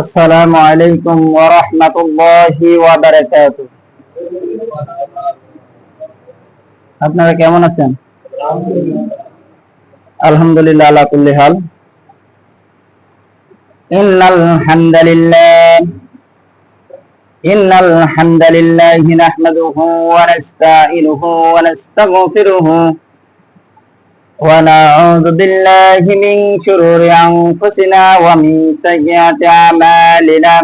আসসালামু আলাইকুম ওয়া রাহমাতুল্লাহি ওয়া বারাকাতুহু। আপনারা কেমন আছেন? আলহামদুলিল্লাহ আলা কুল্লি হাল। ইন্নাল হামদালিল্লাহি নাহমাদুহু ওয়া নাস্তাঈনুহু ওয়া নাস্তাগফিরুহু ওয়া নাউযু বিল্লাহি মিন শুরুরি আনফুসিনা ওয়া মিন সাইয়্যাতি আমালিনা।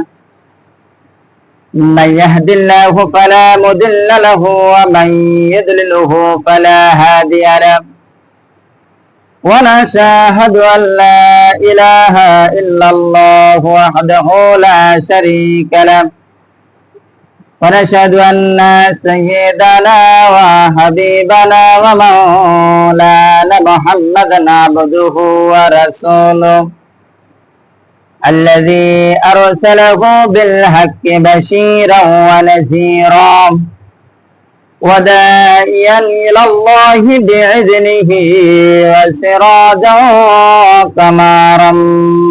من يهد الله فلا مضل له ومن يضلله فلا هادي له ونشهد أن لا إله إلا الله وحده لا شريك له ونشهد أن سيدنا وحبيبنا ومولانا محمدا عبده ورسوله الذي أرسله بالحق بشيرا ونذيرا وداعيا إلى الله بإذنه وسراجا وقمرا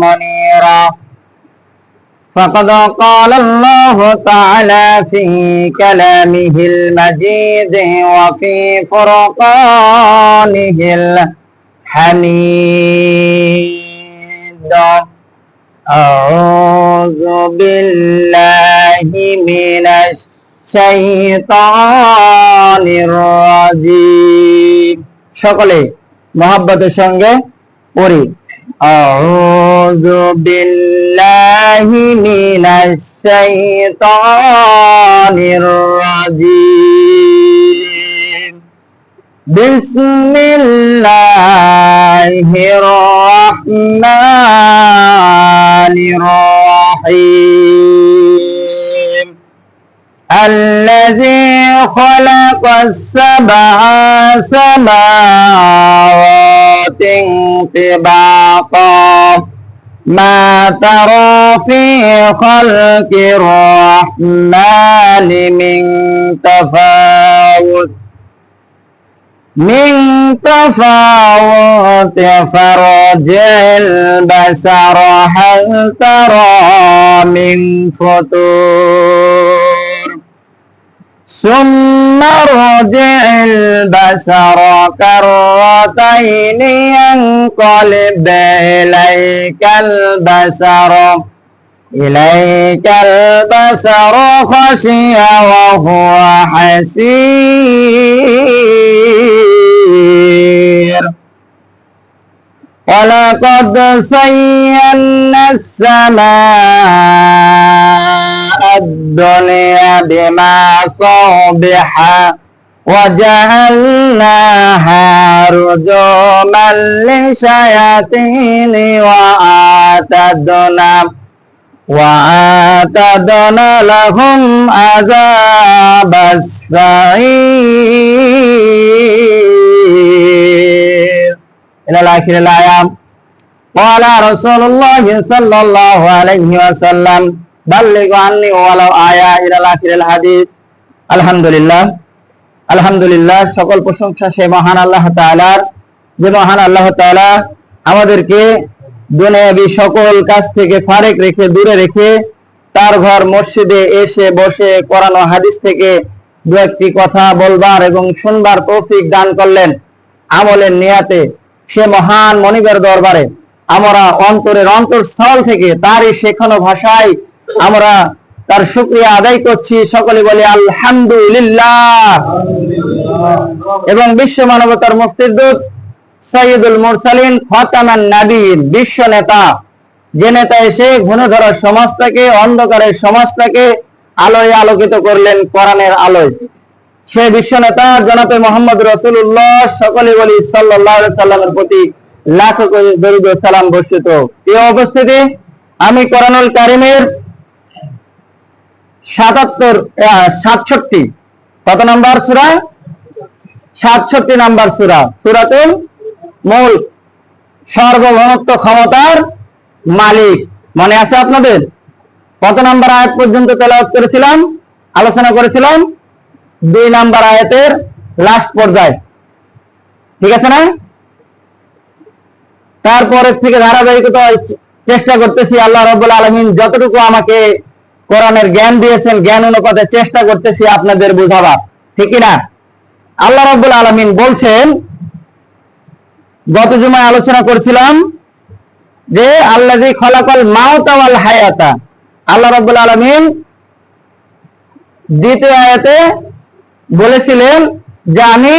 منيرا فقد قال الله تعالى في كلامه المجيد وفي فرقانه الحميد. أعوذ بالله من الشيطان الرجيم. সকলে মহব্বতের সঙ্গে পড়ি। আউযু বিল্লাহি মিনাশ শাইতানির রাজিম। বিসমিল্লাহির রাহমানির রহিম। الذي خلق السبع سماوات طباقا ما ترى في خلق الرحمن من تفاوت فرجع البصر هل ترى من فطور ثم ارجع البصر كرتين ينقلب إليك البصر خشيا وهو حسير ولقد زينا السماء الدنيا بمصابيح وجعلناها رجوما للشياطين وأعتدنا لهم عذاب السعير إلى آخر الآية. قال رسول الله صلى الله عليه وسلم بلغوا عني ولو آية إلى آخر الحديث. আলহামদুলিল্লাহ আলহামদুলিল্লাহ, সকল প্রশংসা সে মহান আল্লাহ তাআলার, যে মহান আল্লাহ তাআলা আমাদেরকে দুনিয়াবি সকল কাজ থেকে ফারেক রেখে, দূরে রেখে তার ঘর মসজিদে এসে বসে কোরআন ও হাদিস থেকে দু একটি কথা বলবার এবং শুনবার তৌফিক দান করলেন। আমলের নিয়াতে সে মহান মনিবের দরবারে আমরা অন্তরের অন্তরস্থল থেকে তারই শেখানো ভাষায় আমরা তার শুকরিয়া আদায় করছি। সকলে বলি আলহামদুলিল্লাহ। এবং বিশ্ব মানবতার মুক্তির দূত সাইয়্যিদুল মুরসালিন খাতামান নাবিয়্যিন, বিশ্ব নেতা, যে নেতা এসে ঘুণে ধরা সমাজটাকে, অন্ধকারের সমাজটাকে আলোয় আলোকিত করলেন কোরআনের আলোয়, সে বিশ্ব নেতা জনাবে মুহাম্মদ রাসূলুল্লাহ, সকলে বলি সাল্লাল্লাহু আলাইহি সাল্লামের প্রতি লাখো কোটি দরুদ ও সালাম বর্ষিত। এই উপস্থিতি, আমি কোরআনুল কারীমের 67 কত নাম্বার সূরা? 67 নাম্বার সূরা, সূরাতুল মুলক, সার্বভৌমত্ব ক্ষমতার মালিক। মনে আছে আপনাদের? কত নাম্বার আয়াত পর্যন্ত তেলাওয়াত করেছিলাম, আলোচনা করেছিলাম? 2 নাম্বার আয়াতের লাস্ট পর্যায়ে, ঠিক আছে না? তারপরের থেকে ধারাবাহিকতা চেষ্টা করতেছি আল্লাহ রাব্বুল আলামিন যতটুকু আমাকে কোরআনের জ্ঞান দিয়েছেন জ্ঞান অনুপাতে চেষ্টা করতেছি আপনাদের বোঝাবার, ঠিক না? আল্লাহ রাব্বুল আলামিন বলছেন, গত জুমায় আলোচনা করছিলাম যে আল্লাযী খলাকাল মাউতা ওয়াল হায়াতা, আল্লাহ রাব্বুল আলামিন দ্বিতীয় আয়াতে বলেছিলেন যে আমি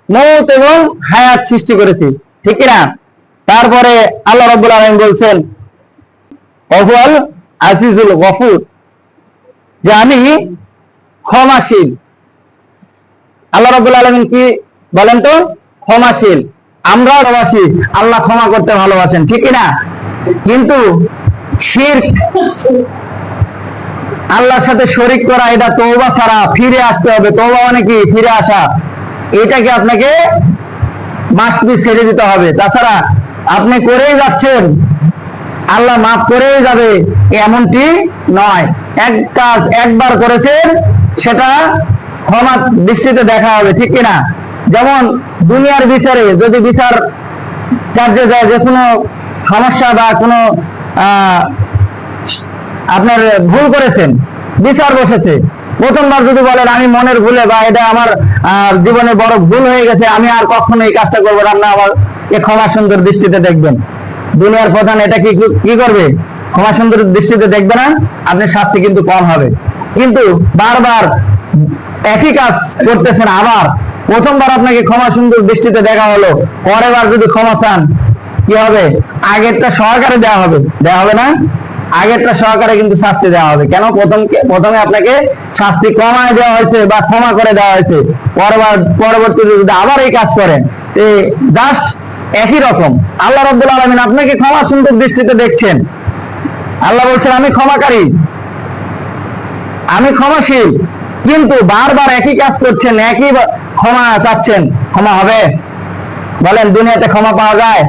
মউত এবং হায়াত সৃষ্টি করেছি, ঠিক না? তারপরে আল্লাহ রাব্বুল আলামিন বলছেন ওয়াহুয়াল আজিজুল গফুর, যে আমি ক্ষমাশীল। আল্লাহ রাব্বুল আলামিন কি বলেন তো? ক্ষমাশীল। আমরা ভালোবাসি, আল্লাহ ক্ষমা করতে ভালোবাসেন, ঠিক না? কিন্তু শিরক, আল্লাহর সাথে শরীক করা, এটা তওবা ছাড়া ফিরে আসতে হবে। তওবা মানে কি? ফিরে আসা। এটাকে আপনাকে মাস্ট বি ছেড়ে দিতে হবে, তাছাড়া আপনি করেই যাচ্ছেন আল্লাহ মাফ করেই যাবে এমনটি নয়। এক কাজ একবার করেছেন, সেটা ক্ষমা দৃষ্টিতে দেখা হবে, ঠিক কিনা? যেমন দুনিয়ার বিচারে যদি বিচার কার্যে যায়, যে কোনো সমস্যা বা কোনো আপনার ভুল করেছেন, বিচার বসেছে, প্রথমবার যদি বলেন আমি মনের ভুলে বা এটা আমার জীবনে বড় ভুল হয়ে গেছে, আমি আর কখনো এই কাজটা করবো না, আমার এ ক্ষমা সুন্দর দৃষ্টিতে দেখবেন। দুনিয়ার প্রধান এটা কি করবে? ক্ষমা সুন্দর দৃষ্টিতে দেখবে না, আপনি শাস্তি কিন্তু কম হবে। কিন্তু বারবার একই কাজ করতেছেন, আবার প্রথমবার আপনাকে ক্ষমা সুন্দর দৃষ্টিতে দেখা হলো, পরের বার যদি ক্ষমা চান কি হবে? আগেরটা সহকারে দেওয়া হবে, দেওয়া হবে না? আগেরটা সহকারে কিন্তু শাস্তি দেওয়া হবে। কেন? প্রথমে আপনাকে শাস্তি কমায় দেওয়া হয়েছে বা ক্ষমা করে দেওয়া হয়েছে, পরবর্তীতে যদি আবার এই কাজ করেন, জাস্ট একই রকম। আল্লাহ রাব্বুল আলামিন আপনাকে ক্ষমা সুন্দর দৃষ্টিতে দেখছেন। আল্লাহ বলছেন আমি ক্ষমাকারী, আমি ক্ষমাশীল, কিন্তু বারবার একই কাজ করছেন, একই ক্ষমা চাচ্ছেন, ক্ষমা হবে? বলেন, দুনিয়াতে ক্ষমা পাওয়া যায়?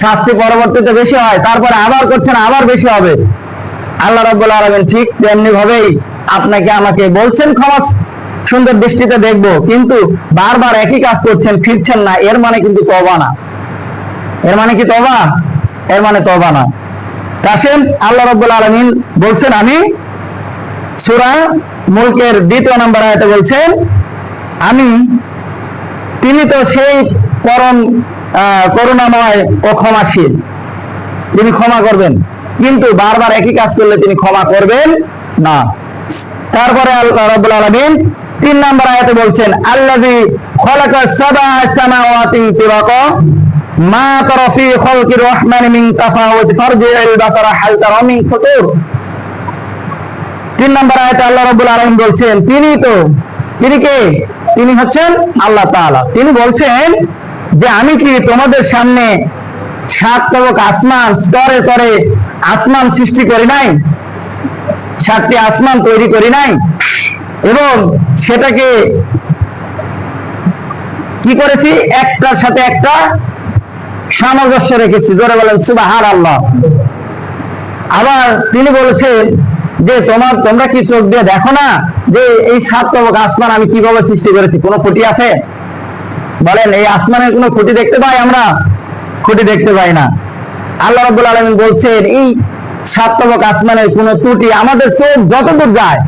শাস্তি পরবর্তীতে বেশি হয়, তারপরে আবার করছেন, আবার বেশি হবে। আল্লাহ রাব্বুল আলামিন ঠিক তেমনি ভাবেই আপনাকে আমাকে বলছেন ক্ষমা সুন্দর দৃষ্টিতে দেখবো, কিন্তু বারবার একই কাজ করছেন, ফিরছেন না, এর মানে কিন্তু তওবা না। এর মানে কি তওবা? এর মানে তওবা না। আসেন, আল্লাহ রাব্বুল আলামিন বলছেন, আমি সূরা মুলকের 2 নম্বর আয়াতে বলছেন, তিনি তো সেই পরম করুণাময় ও ক্ষমাশীল, তিনি ক্ষমা করবেন, কিন্তু বারবার একই কাজ করলে তিনি ক্ষমা করবেন না। তারপরে আল্লাহ রাব্বুল আলামিন 3 নম্বর আয়াতে বলছেন, আল্লাযী খালাকা সাবআ সামাওয়াতি তিবাকা মা তারা ফি খালকির রহমানি মিন তাফাউত ফারজি'ল বাসারা হাল তারা মিন ফুতুর। 3 নম্বর আয়াতে আল্লাহ রাব্বুল আলামিন বলছেন, তিনি কে? তিনি হচ্ছেন আল্লাহ তাআলা। তিনি বলছেন যে আমি কি তোমাদের সামনে 7 তবক আসমান, স্তরে স্তরে আসমান সৃষ্টি করি নাই? 7টি আসমান তৈরি করি নাই? এবং সেটাকে কি করেছি? একটার সাথে একটা সামঞ্জস্য রেখেছি। জোরে বলেন সুবহানাল্লাহ। আবার তিনি বলেছেন যে তোমরা কি চোখ দিয়ে দেখো না যে এই 7 তবক আসমান আমি কিভাবে সৃষ্টি করেছি? কোনো খুঁটি আছে? বলেন, এই আসমানের কোনো খুঁটি দেখতে পাই আমরা? খুঁটি দেখতে পাই না। আল্লাহ রাব্বুল আলামিন বলছেন এই 7 তবক আসমানের কোনো ত্রুটি, আমাদের চোখ যতদূর যায়,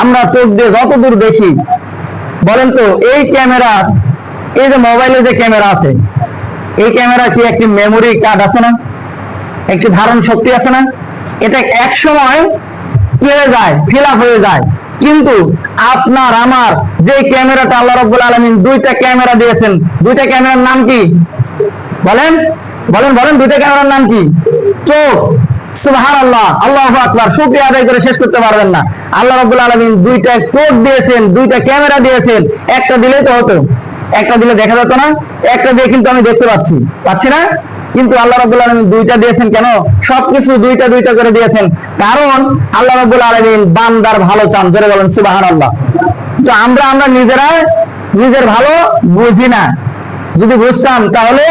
আমরা চোখ দিয়ে যতদূর দেখি, বলেন তো এই ক্যামেরা, এই যে মোবাইলে যে ক্যামেরা আছে, এই ক্যামেরা কি একটি মেমোরি কার্ড আছে না? একটি ধারণ শক্তি আছে না? এটা এক সময় কি হয়ে যায়? ফিল আপ হয়ে যায়। কিন্তু আপনার আমার যে ক্যামেরাটা আল্লাহ রাব্বুল আলামিন 2টা ক্যামেরা দিয়েছেন, 2টা ক্যামেরার নাম কি? বলেন বলেন বলেন, 2টা ক্যামেরার নাম কি? চোখ। সুবহানাল্লাহ, আল্লাহু আকবার। শুকরিয়া আদায় করে শেষ করতে পারবেন না। আল্লাহ রাব্বুল আলামিন 2টা চোখ দিয়েছেন, 2টা ক্যামেরা দিয়েছেন। একটা দিলেই তো হতো, একটা দিলে দেখা যেত না? একটা দিয়ে কিন্তু আমি দেখতে পাচ্ছি না? কিন্তু আল্লাহ রাব্বুল আলামিন 2টা দিয়েছেন কেন? সবকিছু 2টা 2টা করে দিয়েছেন, কারণ আল্লাহ রাব্বুল আলামিন বান্দার ভালো চান। ধরে বলেন সুবহানাল্লাহ। তো আমরা নিজের ভালো বুঝি না। যদি বুঝতাম তাহলে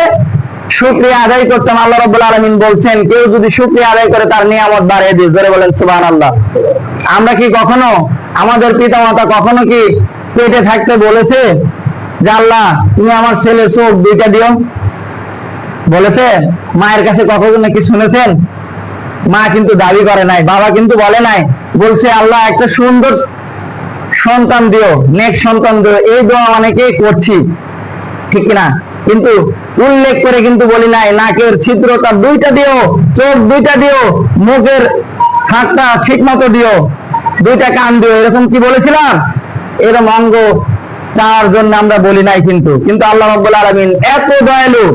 শুকরিয়া আদায় করতাম। আল্লাহ রাব্বুল আলামিন বলছেন, কেউ যদি শুকরিয়া আদায় করে তার নিয়ামত বাড়িয়ে দিই। ধরে বলেন সুবহানাল্লাহ। আমরা কি কখনো, আমাদের পিতামাতা কখনো কি পেটে থাকতে বলেছে যে আল্লাহ তুমি আমার ছেলের চোখ 2টা দিও? বলেছেন? মায়ের কাছে কখনো কি শুনেছেন? মা কিন্তু দাবি করে নাই, বাবা কিন্তু বলে নাই, বলছে আল্লাহ একটা সুন্দর সন্তান দিও, নেক সন্তান দিও। এই দোয়া অনেকেই করছি, ঠিক না? কিন্তু উল্লেখ করে কিন্তু বলি নাই নাকের ছিদ্রটা 2টা দিও, চোখ 2টা দিও, মুখের হাতটা ঠিক মতো দিও, 2টা কান দিও, এরকম কি বলেছিলাম? এরকম অঙ্গ চাওয়ার জন্য আমরা বলি নাই। কিন্তু আল্লাহ রাব্বুল আলামিন এত দয়ালু,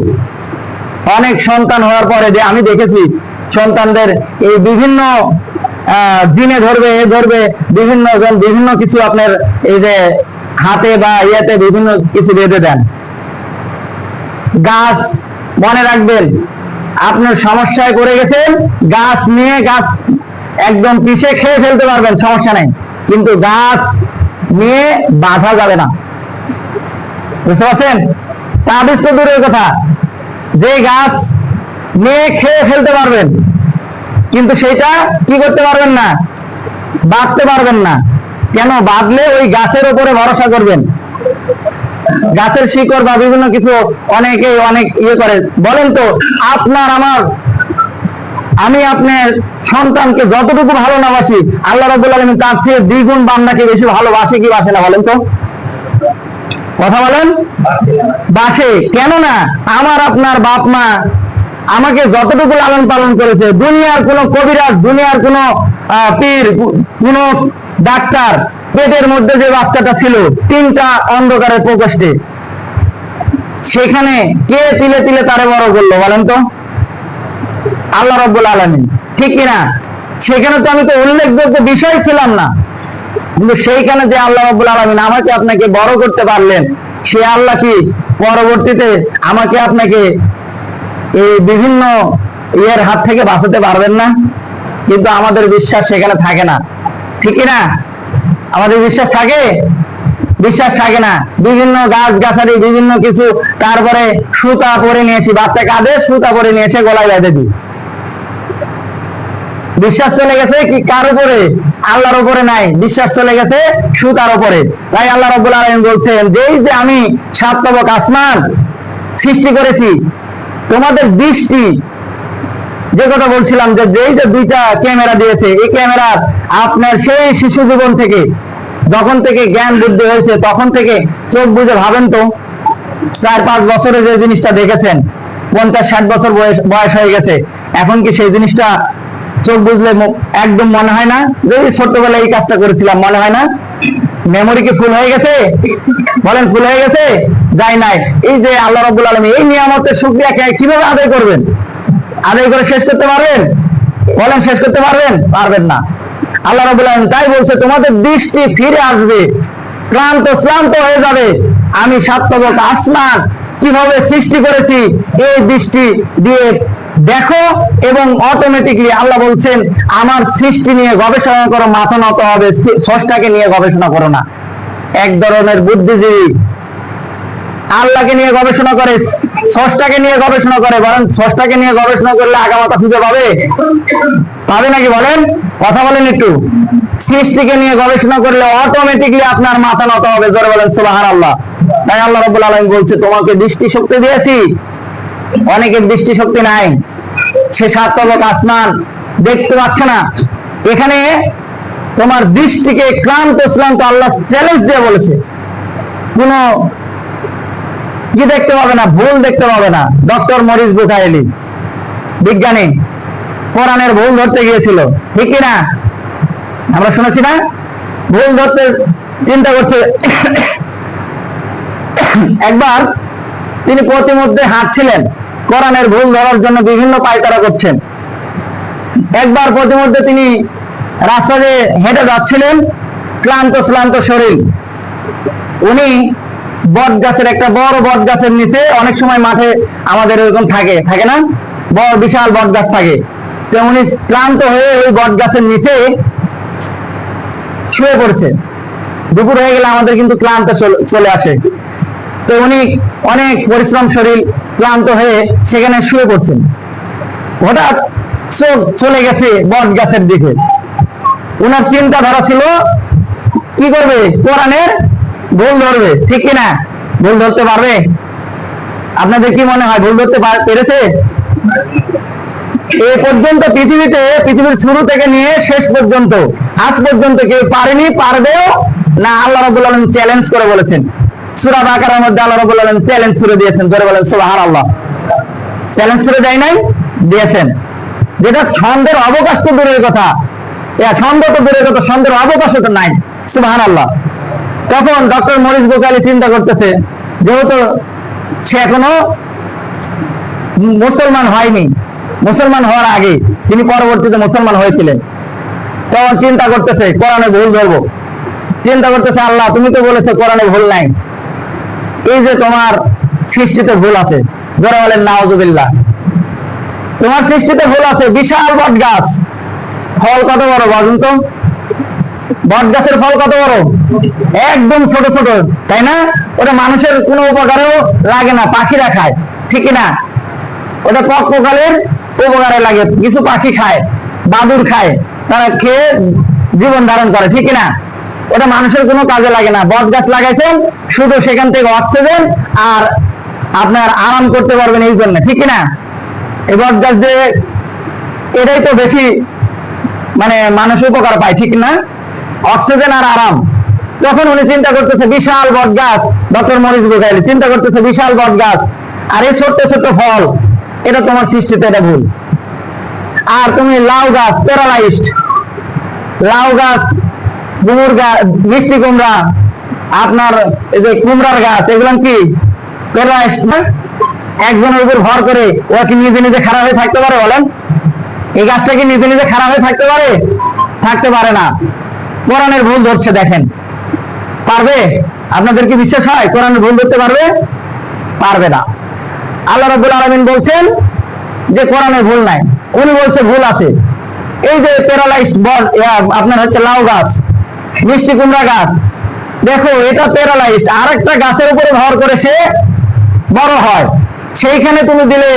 অনেক সন্তান হওয়ার পরে যে আমি দেখেছি সন্তানদের এই বিভিন্ন জিনে ধরবে, এ ধরবে, বিভিন্ন কিছু আপনার এই যে হাতে বা ইয়েতে বিভিন্ন কিছু বেঁধে দেন। গাছ মনে রাখবেন, আপনার সমস্যায় পড়ে গেছেন, গাছ নিয়ে গাছ একদম পিষে খেয়ে ফেলতে পারবেন, সমস্যা নেই, কিন্তু গাছ নিয়ে বাঁধা যাবে না। বুঝতে পারছেন? তাবিজ তো দূরের কথা, যে গাছ নিয়ে খেয়ে ফেলতে পারবেন, কিন্তু সেটা কি করতে পারবেন না, বাঁধতে পারবেন না। কেন? বাঁধলে ওই গাছের উপরে ভরসা করবেন, গাছের শিকড় বা বিভিন্ন কিছু অনেকে অনেক ইয়ে করে। বলেন তো, আপনার আমার, আমি আপনার সন্তানকে যতটুকু ভালো না বাসি, আল্লাহ রাব্বুল আলামিন তার চেয়ে দ্বিগুণ বান্দাকে বেশি ভালোবাসে কি বাসে না? বলেন তো, কথা বলেন। বাসে। কেন না? আমার আপনার বাপ মা আমাকে যতটুকু লালন পালন করেছে, দুনিয়ার কোনো কবিরাজ, দুনিয়ার কোনো পীর, কোনো ডাক্তার, পেটের মধ্যে যে বাচ্চাটা ছিল 3টা অন্ধকারের প্রকোষ্ঠে, সেখানে কে তিলে তিলে তারে বড় করলো? বলেন তো, আল্লাহ রাব্বুল আলামিন, ঠিক কিনা? সেখানে তো আমি তো উল্লেখযোগ্য বিষয় ছিলাম না, কিন্তু সেইখানে যে আল্লাহ রাব্বুল আলামিন আমাকে আপনাকে বড় করতে পারলেন, সে আল্লাহ কি পরবর্তীতে আমাকে আপনাকে এই বিভিন্ন ইয়ের হাত থেকে বাঁচাতে পারবেন না? কিন্তু আমাদের বিশ্বাস সেখানে থাকে না, ঠিক না? আমাদের বিশ্বাস থাকে? বিশ্বাস থাকে না। বিভিন্ন গাছ গাছালি, বিভিন্ন কিছু, তারপরে সুতা পরে নিয়ে এসি, বাচ্চা কাঁধে সুতা পরে নিয়ে এসে গলায় বেঁধে দিই। বিশ্বাস চলে গেছে কি কার উপরে? আল্লাহর উপরে নাই, বিশ্বাস চলে গেছে সুতার উপরে। তাই আল্লাহ রাব্বুল আলামিন বলছেন, যেই যে আমি 7 তবক আসমান সৃষ্টি করেছি, তোমাদের দৃষ্টি, যে কথা বলছিলাম যে যেই যে 2টা ক্যামেরা দিয়েছে, এই ক্যামেরা আপনার সেই শিশু জীবন থেকে, যখন থেকে জ্ঞান বুদ্ধি হয়েছে তখন থেকে চোখ বুঝে ভাবেন তো, 4-5 বছরে যে জিনিসটা দেখেছেন, 50-60 বছর বয়স হয়ে গেছে, এখন কি সেই জিনিসটা চোখ বুঝলে একদম মনে হয় না যে ছোটবেলায় এই কাজটা করেছিলাম? মনে হয় না? মেমোরি কি ফুল হয়ে গেছে? বলেন, ফুল হয়ে গেছে? যাই নাই। এই যে আল্লাহ রাব্বুল আলামিন এই নিয়ামতের শুকরিয়া কিভাবে আদায় করবেন? আদায় করে শেষ করতে পারবেন? বলেন, শেষ করতে পারবেন? পারবেন না। আল্লাহ রাব্বুল আলামিন তাই বলছে, তোমাদের দৃষ্টি ফিরে আসবে, ক্লান্ত শ্রান্ত হয়ে যাবে। আমি 7 তবক আসমান কিভাবে সৃষ্টি করেছি এই দৃষ্টি দিয়ে দেখো, এবং অটোমেটিকলি আল্লাহ বলছেন আমার সৃষ্টি নিয়ে গবেষণা করো, মাথা নত হবে, স্রষ্টাকে নিয়ে গবেষণা করো না। এক ধরনের বুদ্ধিজীবী আল্লাহকে নিয়ে গবেষণা করে, স্রষ্টাকে নিয়ে গবেষণা করে, বলেন স্রষ্টাকে নিয়ে গবেষণা করলে আগামাথা খুঁজে পাবে? পাবে নাকি? বলেন, কথা বলেন একটু। সৃষ্টিকে নিয়ে গবেষণা করলে অটোমেটিকলি আপনার মাথা নত হবে, জোরে বলেন সুবহানাল্লাহ। তাই আল্লাহ রাব্বুল আলামিন বলছে, তোমাকে দৃষ্টি শক্তি দিয়েছি, অনেকের দৃষ্টি শক্তি নাই, সে 7 তবক আসমান দেখতে পাচ্ছে না। এখানে তোমার দৃষ্টিকে ক্লান্ত শ্রান্ত আল্লাহ চ্যালেঞ্জ দিয়ে বলেছে, কোন কি দেখতে পাবে না, ভুল দেখতে পাবে না। ডক্টর মরিস বুখারী বিজ্ঞানী কোরআনের ভুল ধরতে গিয়েছিল, ঠিক না? আমরা শুনেছি না? ভুল ধরতে চিন্তা করছে। একবার তিনি প্রতিমধ্যে হাঁটছিলেন, কোরআনের ভুল ধরার জন্য বিভিন্ন পায়তারা করছেন। একবার প্রতিমধ্যে তিনি রাস্তা দিয়ে হেঁটে যাচ্ছিলেন, ক্লান্ত শ্রান্ত শরীর। উনি বট গাছের, একটা বড় বট গাছের নিচে, অনেক সময় মাঠে আমাদের এরকম থাকে না, বড় বিশাল বট গাছ থাকে, তো উনি ক্লান্ত হয়ে ওই বট গাছের নিচে শুয়ে পড়ছে। দুপুর হয়ে গেলে আমাদের কিন্তু ক্লান্ত চলে আসে, তো উনি অনেক পরিশ্রম শরীর, ক্লান্ত হয়ে সেখানে শুয়ে পড়ছেন। হঠাৎ চোখ চলে গেছে বট গাছের দিকে। উনার চিন্তাধারা ছিল কি করবে? কোরআনের ভুল ধরবে, ঠিক কিনা? ভুল ধরতে পারবে? আপনাদের কি মনে হয় ভুল ধরতে পেরেছে? এই পর্যন্ত পৃথিবীর শুরু থেকে নিয়ে শেষ পর্যন্ত আজ পর্যন্ত কেউ পারেনি, পারবেও না। আল্লাহ রাব্বুল আলামিন চ্যালেঞ্জ করে বলেছেন সূরা বাকারার মধ্যে, আল্লাহ রাব্বুল আলামিন চ্যালেঞ্জ করে দিয়েছেন। জোরে বলেন সুবহানাল্লাহ। চ্যালেঞ্জ করে দেয় নাই, দিয়েছেন। যেটা ছন্দের অবকাশ তো দূরের কথা, ছন্দ তো দূরের কথা, ছন্দের অবকাশ তো নাই। সুবহানাল্লাহ। তখন ডক্টর মরিস বুখারী চিন্তা করতেছে, যেহেতু সে এখনো মুসলমান হয়নি, মুসলমান হওয়ার আগে তিনি পরবর্তীতে মুসলমান হয়েছিলেন, তখন চিন্তা করতেছে কোরআনে ভুল ধরবো। চিন্তা করতেছে, আল্লাহ তুমি তো বলেছো কোরআনে ভুল নাই, এই যে তোমার সৃষ্টিতে ভুল আছে। যারা বলেন নাউযুবিল্লাহ, তোমার সৃষ্টিতে ভুল আছে। বিশাল বট গাছ, ফল কত বড় বলেন তো? বট গাছের ফল কত বড়? একদম ছোট ছোট, তাই না? ওটা মানুষের কোনো উপকারেও লাগে না, পাখিরা খায়, ঠিক না? ওটা পক্ষকালের উপকারে লাগে, কিছু পাখি খায়, বাদুর খায়, তারা খেয়ে জীবন ধারণ করে, ঠিক না? ওটা মানুষের কোনো কাজে লাগে না। বট গাছ লাগাইছেন শুধু সেখান থেকে অক্সিজেন আর আপনার আরাম করতে পারবেন এই জন্য, ঠিক না? এই বট গাছ দিয়ে এটাই তো বেশি মানে মানুষ উপকার পায়, ঠিক না? অক্সিজেন আর আরাম। তখন উনি চিন্তা করতেছে বিশাল বট গাছ, ডক্টর মরিস বুখারী চিন্তা করতেছে বিশাল বট গাছ আর এই ছোট্ট ছোট্ট ফল, এটা তোমার সৃষ্টিতে এটা ভুল। আর তুমি লাউ গাছ, প্যারালাইজড লাউ গাছ, ডুমুর গাছ, মিষ্টি কুমড়া, আপনার এই যে কুমড়ার গাছ, এগুলো কি প্যারালাইজড না? একজনের উপর ভর করে ওরা কি নিজে নিজে খারাপ হয়ে থাকতে পারে বলেন? এই গাছটা কি নিজে নিজে খারাপ হয়ে থাকতে পারে? থাকতে পারে না। কোরআনের ভুল ধরছে, দেখেন পারবে? আপনাদের কি বিশ্বাস হয় কোরআনের ভুল ধরতে পারবে? পারবে না। আল্লাহ রাব্বুল আলামিন বলছেন যে কোরআনের ভুল নাই, উনি বলছে ভুল আছে। এই যে প্যারালাইজড আপনার হচ্ছে লাউ গাছ, মিষ্টি কুমড়া গাছ, দেখো এটা প্যারালাইজড, আর একটা গাছের উপরে ভর করে সে বড় হয়। সেইখানে তুমি দিলে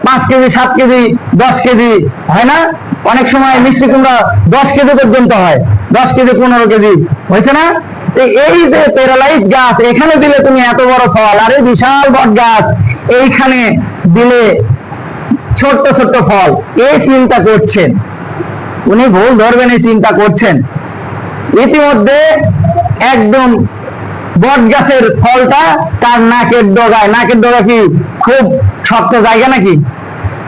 5 কেজি 7 কেজি 10 কেজি হয় না? অনেক সময় মিষ্টি কুমড়া 10 কেজি পর্যন্ত হয়, 10 কেজি 15 কেজি হয়েছে না? এই যে প্যারালাইজড গাছ, এখানে দিলে তুমি এত বড় ফল, আর এই বিশাল বট গাছ এইখানে দিলে ছোট্ট ছোট্ট ফল। এই চিন্তা করছেন, উনি ভুল ধরবেন এই চিন্তা করছেন। ইতিমধ্যে একদম বট গাছের ফলটা তার নাকের ডগায়, নাকের ডগা কি খুব শক্ত জায়গা নাকি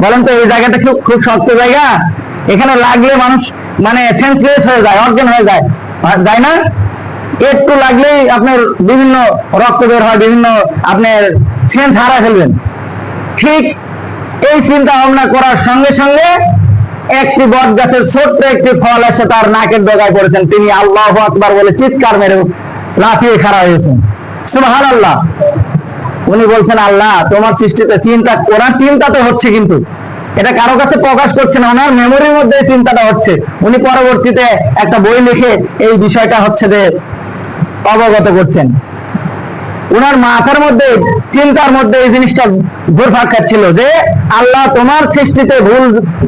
বলেন তো? এই জায়গাটা খুব শক্ত জায়গা, এখানে লাগলে মানুষ মানে সেন্সলেস হয়ে যায়, অজ্ঞান হয়ে যায়, যায় না? একটু লাগলেই আপনার বিভিন্ন রক্ত বের হয়, বিভিন্ন আপনার সেন্স হারা ফেলবেন। ঠিক এই চিন্তা ভাবনা করার সঙ্গে সঙ্গে একটি বট গাছের ছোট্ট একটি ফল এসে তার নাকের ডগায় পড়েছেন, তিনি আল্লাহু আকবার বলে চিৎকার মেরে লাফিয়ে খাড়া হয়েছেন। সুবহানাল্লাহ। উনি বলছেন আল্লাহ তোমার সৃষ্টিতে চিন্তা, ওনার চিন্তা তো হচ্ছে কিন্তু এটা কারো কাছে প্রকাশ করছে না, ওনার মেমোরির মধ্যে চিন্তাটা হচ্ছে। উনি পরবর্তীতে একটা বই লিখে এই বিষয়টা হচ্ছে যে অবগত করছেন। উনার মাথার মধ্যে, চিন্তার মধ্যে এই জিনিসটা ঘুরপাক খাচ্ছিল যে আল্লাহ তোমার সৃষ্টিতে ভুল,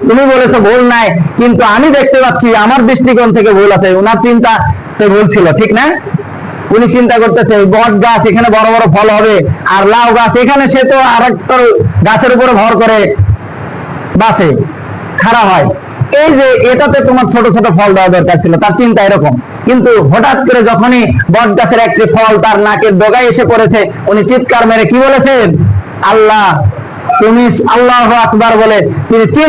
তুমি বলেছো ভুল নাই, কিন্তু আমি দেখতে পাচ্ছি আমার দৃষ্টিকোণ থেকে ভুল আছে। উনার চিন্তাতে ভুল ছিল, ঠিক না? উনি চিন্তা করতেছে বট গাছ এখানে বড় বড় ফল হবে, আর লাউ গাছ এখানে সে তো আর একটা গাছের উপরে ভর করে বাসে খাড়া হয়, এই যে এটাতে তোমার ছোট ছোট ফল দেওয়া দরকার ছিল, তার চিন্তা এরকম। কিন্তু হঠাৎ করে যখনই বট গাছের একটি ফল তার নাকের ডগায় এসে পড়েছে, উনি চিৎকার মেরে কি বলেছেন? আল্লাহ তুমি আল্লাহু আকবার বলে তিনি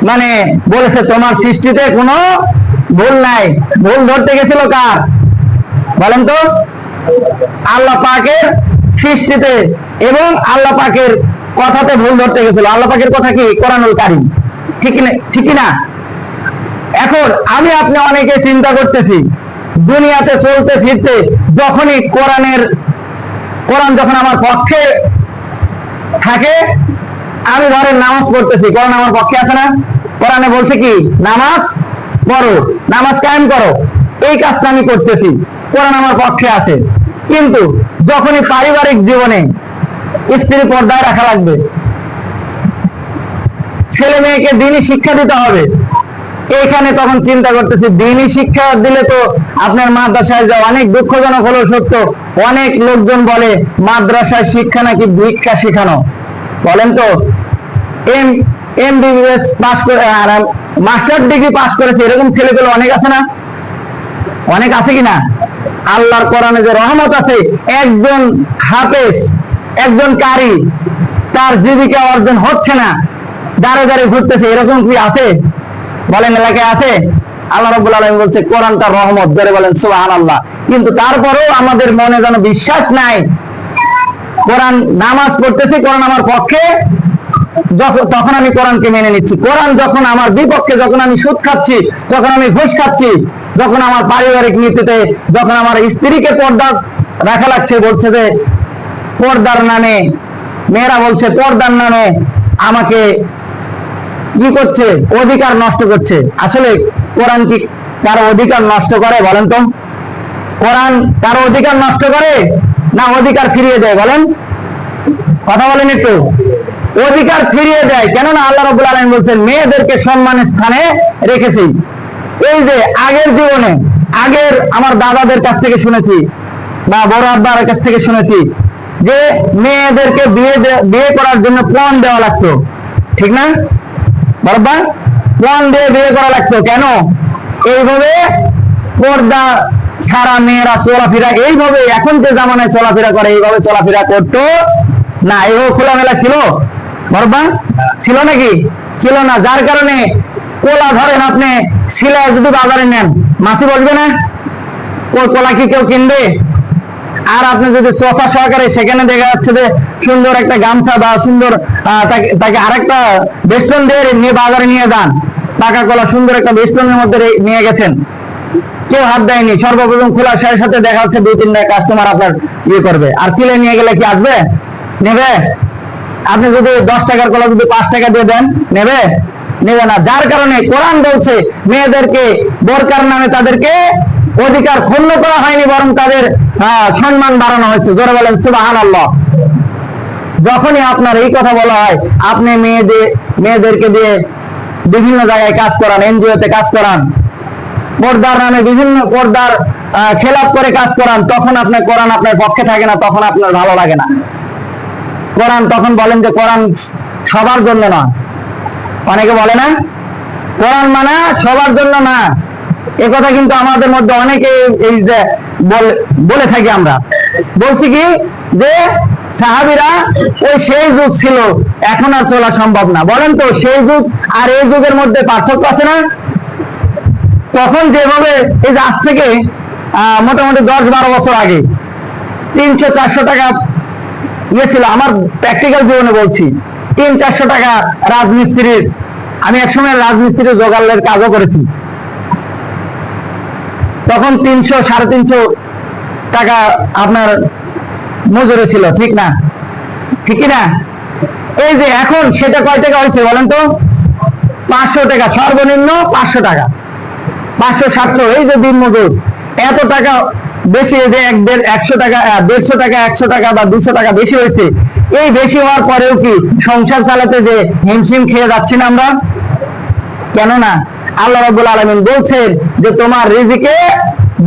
মানে বলেছে তোমার সৃষ্টিতে কোনো ভুল নাই। ভুল ধরতে গেছিল কার বলেন তো? আল্লাহ পাকের সৃষ্টিতে এবং আল্লাহ পাকের কথাতে ভুল ধরতে গেছিল। আল্লাহ পাকের কথা কি? কোরআনুল কারীম, ঠিক না? এখন আমি আপনি অনেকে চিন্তা করতেছি দুনিয়াতে চলতে ফিরতে যখনই কোরআন যখন আমার পক্ষে থাকে, আমি ধরেন নামাজ পড়তেছি, কোরআন আমার পক্ষে আছে না? কোরআনে বলছে কি নামাজ পড়ো, নামাজ কায়েম করো, এই কাজটা আমি করতেছি, কোরআন আমার পক্ষে আছে। কিন্তু যখনই পারিবারিক জীবনে স্ত্রী পর্দায় রাখা লাগবে, ছেলে মেয়েকে দিনই শিক্ষা দিতে হবে, এখানে তখন চিন্তা করতেছি দিনই শিক্ষা দিলে তো আপনার মাদ্রাসায় যা অনেক দুঃখজনক হলো সত্য, অনেক লোকজন বলে মাদ্রাসায় শিক্ষা নাকি ভিক্ষা শেখানো। বলেন তো, এমবিবিএস পাস করে আর মাস্টার ডিগ্রি পাস করেছে এরকম ছেলেগুলো অনেক আছে না? অনেক আছে কিনা? আল্লাহর কোরআনে যে রহমত আছে, একজন হাফেজ, একজন কারি, তার জীবিকা অর্জন হচ্ছে না, দাঁড়ে দাঁড়িয়ে ঘুরতেছে, এরকম কি আছে? বলেন এলাকায় আছে? আল্লাহ রাব্বুল আলামিন বলছে কোরআনটা রহমত, ধরে বলেন সুবহানাল্লাহ। কিন্তু তারপরেও আমাদের মনে যেন বিশ্বাস নাই। কোরআন নামাজ পড়তেছি, কোরআন আমার পক্ষে, তখন আমি কোরআনকে মেনে নিচ্ছি। কোরআন যখন আমার বিপক্ষে, যখন আমি সুদ খাচ্ছি, যখন আমি ঘুষ খাচ্ছি, যখন আমার পারিবারিক নীতিতে, যখন আমার স্ত্রীকে পর্দা রাখা লাগছে, বলছে যে পর্দার নামে, মেয়েরা বলছে পর্দার নামে আমাকে কি করছে, অধিকার নষ্ট করছে। আসলে কোরআন কি কারো অধিকার নষ্ট করে? বলেন তো, কোরআন কারো অধিকার নষ্ট করে না অধিকার ফিরিয়ে দেয়? বলেন, কথা বলেন একটু। অধিকার ফিরিয়ে দেয়, কেননা আল্লাহ রাব্বুল আলামিন বলছেন মেয়েদেরকে সম্মানের স্থানে রেখেছি। এই যে আগের জীবনে, আগের আমার দাদাদের কাছ থেকে শুনেছি বা বড় আব্বার কাছ থেকে শুনেছি যে মেয়েদেরকে বিয়ে করার জন্য পণ দেওয়া লাগতো, ঠিক না বাবা? পণ দিয়ে বিয়ে করা লাগতো। কেন? এইভাবে পর্দা সারা মেয়েরা চলাফেরা, এইভাবে এখন যে জামানায় চলাফেরা করে এইভাবে চলাফেরা করতো না। এইভাবে খোলামেলা ছিল বাবা? ছিল নাকি? ছিল না। যার কারণে কোলা ধরেন আপনি শিলা যদি বাজারে নেন, মাছি বসবে না? ওই কোলা কি কেউ কিনবে? আর আপনি যদি চোখা সহকারে সেখানে দেখা যাচ্ছে যে সুন্দর একটা গামছা বা সুন্দর তাকে আরেকটা বেষ্টন দিয়ে নিয়ে বাজারে নিয়ে যান, পাকা কলা সুন্দর একটা বেষ্টনের মধ্যে নিয়ে গেছেন, কেউ হাত দেয়নি, সর্বপ্রথম খোলার সাথে সাথে দেখা যাচ্ছে 2-3টা কাস্টমার আপনার ইয়ে করবে। আর সিলে নিয়ে গেলে কি আসবে? নেবে? আপনি যদি 10 টাকার কলা যদি 5 টাকা দিয়ে দেন, নেবে? নেবে না। যার কারণে কোরআন বলছে মেয়েদেরকে বোরকার নামে তাদেরকে অধিকার ক্ষুণ্ণ করা হয়নি, বরং তাদের সম্মান বাড়ানো হয়েছে। জোরে বলেন সুবহানাল্লাহ। যখনই আপনার এই কথা বলা হয়, আপনি মেয়েদেরকে দিয়ে বিভিন্ন জায়গায় কাজ করান, এনজিওতে কাজ করান, পর্দার নামে বিভিন্ন পর্দার খেলাপ করে কাজ করান, তখন আপনার কোরআন আপনার পক্ষে থাকে না, তখন আপনার ভালো লাগে না। কোরআন তখন বলেন যে কোরআন সবার জন্য না। অনেকে বলে না কোরআন মানা সবার জন্য না, এ কথা কিন্তু আমাদের মধ্যে অনেকে এই যে বলে থাকি। আমরা বলছি কি যে সাহাবীরা ওই সেই যুগ ছিল, এখন আর চলা সম্ভব না। বলেন তো সেই যুগ আর এই যুগের মধ্যে পার্থক্য আছে না? তখন যেভাবে এই যে আজ থেকে মোটামুটি 10-12 বছর আগে 300-400 টাকা ইয়ে ছিল, আমার প্র্যাকটিক্যাল জীবনে বলছি, 300-400 টাকা রাজমিস্ত্রির, আমি একসময় রাজমিস্ত্রির জোগাড়ের কাজও করেছি, তখন 300-350 টাকা আপনার মজুরি ছিল, ঠিক না? ঠিক না? এই যে এখন সেটা কয় টাকা হয়েছে বলেন তো? 500 টাকা, সর্বনিম্ন 500 টাকা, 500-700, এই যে দিন মজুর এত টাকা বেশি, যে 100 টাকা 150 টাকা 100 টাকা বা 200 টাকা বেশি হয়েছে। এই বেশি হওয়ার পরেও কি সংসার চালাতে যে হিমশিম খেয়ে যাচ্ছি না আমরা? কেননা আল্লাহ রাব্বুল আলামিন বলছেন যে তোমার রিজিকে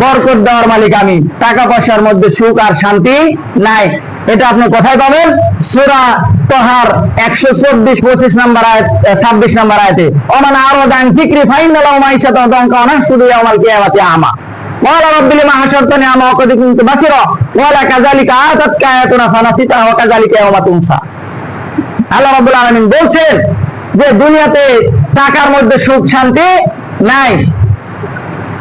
বরকত দেওয়ার মালিক আমি, টাকা পয়সার মধ্যে সুখ আর শান্তি নাই। এটা আপনি কোথায় পাবেন? সূরা তাহার 124-25 নম্বর আয়াত, 26 নম্বর আয়াতে, ওমান আরাদা আন যিকরি ফাইন্না লাহু মাঈশাতান দানকা ওয়া নাহশুরু ইয়াওমাল কিয়ামাতি আমা ওয়ালা রাব্বি লিমা হাশারতানি আমা ওয়া ক্বাদ কুনতু বাসীরা ওয়ালা কাযালিকা আতাতকা আয়াতুনা ফানাসিতাহা ওয়া কাযালিকা ইয়াওমা তুনসা। আল্লাহ রাব্বুল আলামিন বলছেন যে দুনিয়াতে টাকার মধ্যে সুখ শান্তি নাই।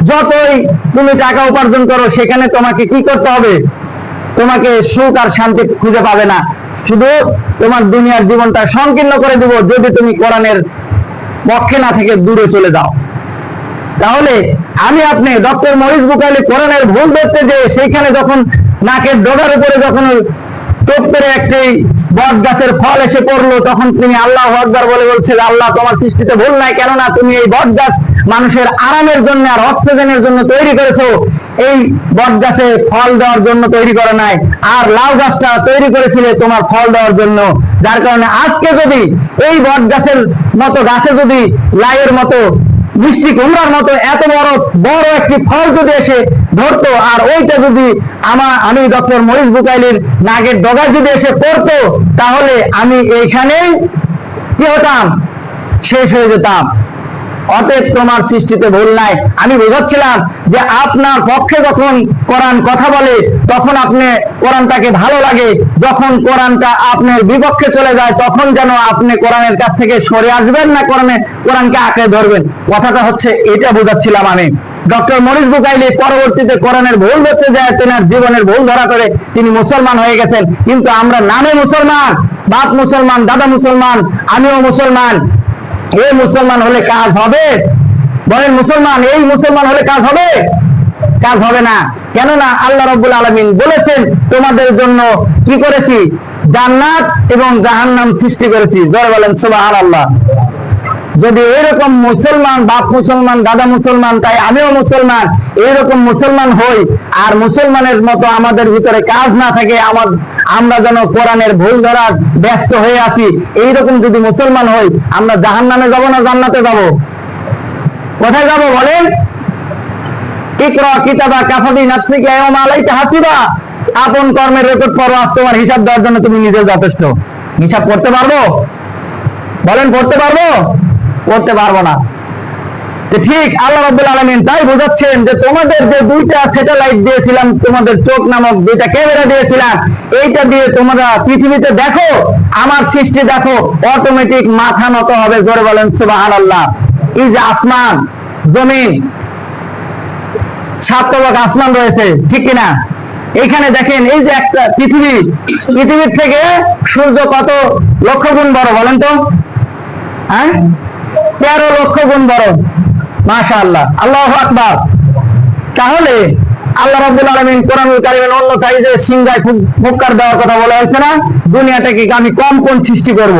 যতই তুমি টাকা উপার্জন করো সেখানে তোমাকে কি করতে হবে? তোমাকে সুখ আর শান্তি খুঁজে পাবে না, শুধু তোমার দুনিয়ার জীবনটা সংকীর্ণ করে দিব যদি তুমি কোরআনের পক্ষে না থেকে দূরে চলে যাও। তাহলে আমি আপনি ডক্টর মরিস বুকাইলি কোরআনের ভুল ধরতে যে সেইখানে যখন নাকের ডগার উপরে যখন টপ করে একটি বট গাছের ফল এসে পড়লো, তখন তিনি আল্লাহু আকবার বলে বলছে আল্লাহ তোমার সৃষ্টিতে ভুল নাই, কেননা তুমি এই বট গাছ মানুষের আরামের জন্য আর অক্সিজেনের জন্য তৈরি করেছো, এই বট গাছে ফল দেওয়ার জন্য তৈরি করে নাই। আর লাউ গাছটা তৈরি করেছিলে তোমার ফল দেওয়ার জন্য। যার কারণে আজকে যদি এই বট গাছের মতো গাছে যদি লাউয়ের মতো মিষ্টি কুমড়ার মতো এত বড় বড় একটি ফল যদি এসে ধরতো, আর ওইটা যদি আমি ডক্টর মরিস বুকাইলির নাগের ডগায় যদি এসে পড়তো, তাহলে আমি এইখানেই কি হতাম, শেষ হয়ে যেতাম। অতএব তোমার সৃষ্টিতে ভুল নাই। আমি বোঝাচ্ছিলাম যে আপনার পক্ষে যখন কোরআন কথা বলে তখন আপনি কোরআনটাকে ভালো লাগে, যখন কোরআনটা আপনার বিপক্ষে চলে যায় তখন যেন আপনি কোরআনের কাছ থেকে সরে আসবেন না, কোরআনকে আঁকড়ে ধরবেন। কথাটা হচ্ছে এটা বোঝাচ্ছিলাম আমি। ডক্টর মরিস বুকাইলি পরবর্তীতে কোরআনের ভুল ধরতে যায়, তেনার জীবনের ভুল ধরা করে তিনি মুসলমান হয়ে গেছেন। কিন্তু আমরা নামে মুসলমান, বাপ মুসলমান, দাদা মুসলমান, আমিও মুসলমান। এই মুসলমান হলে কাজ হবে? বলেন মুসলমান, এই মুসলমান হলে কাজ হবে? কাজ হবে না। কেননা আল্লাহ রাব্বুল আলামিন বলেছেন তোমাদের জন্য কি করেছি, জান্নাত এবং জাহান্নাম সৃষ্টি করেছি। জোরে বলেন সুবহানাল্লাহ। যদি এরকম মুসলমান, বাপ মুসলমান, দাদা মুসলমান, তাই আমিও মুসলমান, এইরকম মুসলমান হই, আর মুসলমানের মতো আমাদের ভিতরে কাজ না থাকে, আমরা যেন কোরআনের ভুল ধরার ব্যস্ত হয়ে আছি, এইরকম যদি মুসলমান হই, আমরা জাহান্নামে যাব না জান্নাতে যাব? কোথায় যাব বলেন? ইকরা কিতাবা কাফা বিনাফসিকা ইয়াওমা আলাইকা হাসিবা। আপন কর্মের রেকর্ড পড়ো, আজ তোমার হিসাব দেওয়ার জন্য তুমি নিজে যথেষ্ট। হিসাব করতে পারবো? বলেন পড়তে পারবো? করতে পারবো না। ঠিক আল্লাহ রাব্বুল আলামিন তাই বোঝাচ্ছেন যে তোমাদের যে দুইটা স্যাটেলাইট দিয়েছিলাম, তোমাদের চোখ নামক দুইটা ক্যামেরা দিয়েছিলাম, এইটা দিয়ে তোমরা পৃথিবীতে দেখো, আমার সৃষ্টি দেখো, অটোমেটিক মাথা নত হবে। জোরে বলেন সুবহানাল্লাহ। এই যে আসমান জমিন, 7 তবক আসমান রয়েছে, ঠিক কিনা? এখানে দেখেন এই যে একটা পৃথিবীর থেকে সূর্য কত লক্ষ গুণ বড় বলেন তো? হ্যাঁ, 13 লক্ষ গুণ বড়। মাশাআল্লাহ, আল্লাহু আকবার। তাহলে আল্লাহ রাব্বুল আলামিন কোরআনুল কারীমের অন্যথায় যে সিংহায় ফুৎকার দেওয়ার কথা বলা হয়েছে না, দুনিয়াটাকে আমি কম্পন সৃষ্টি করব।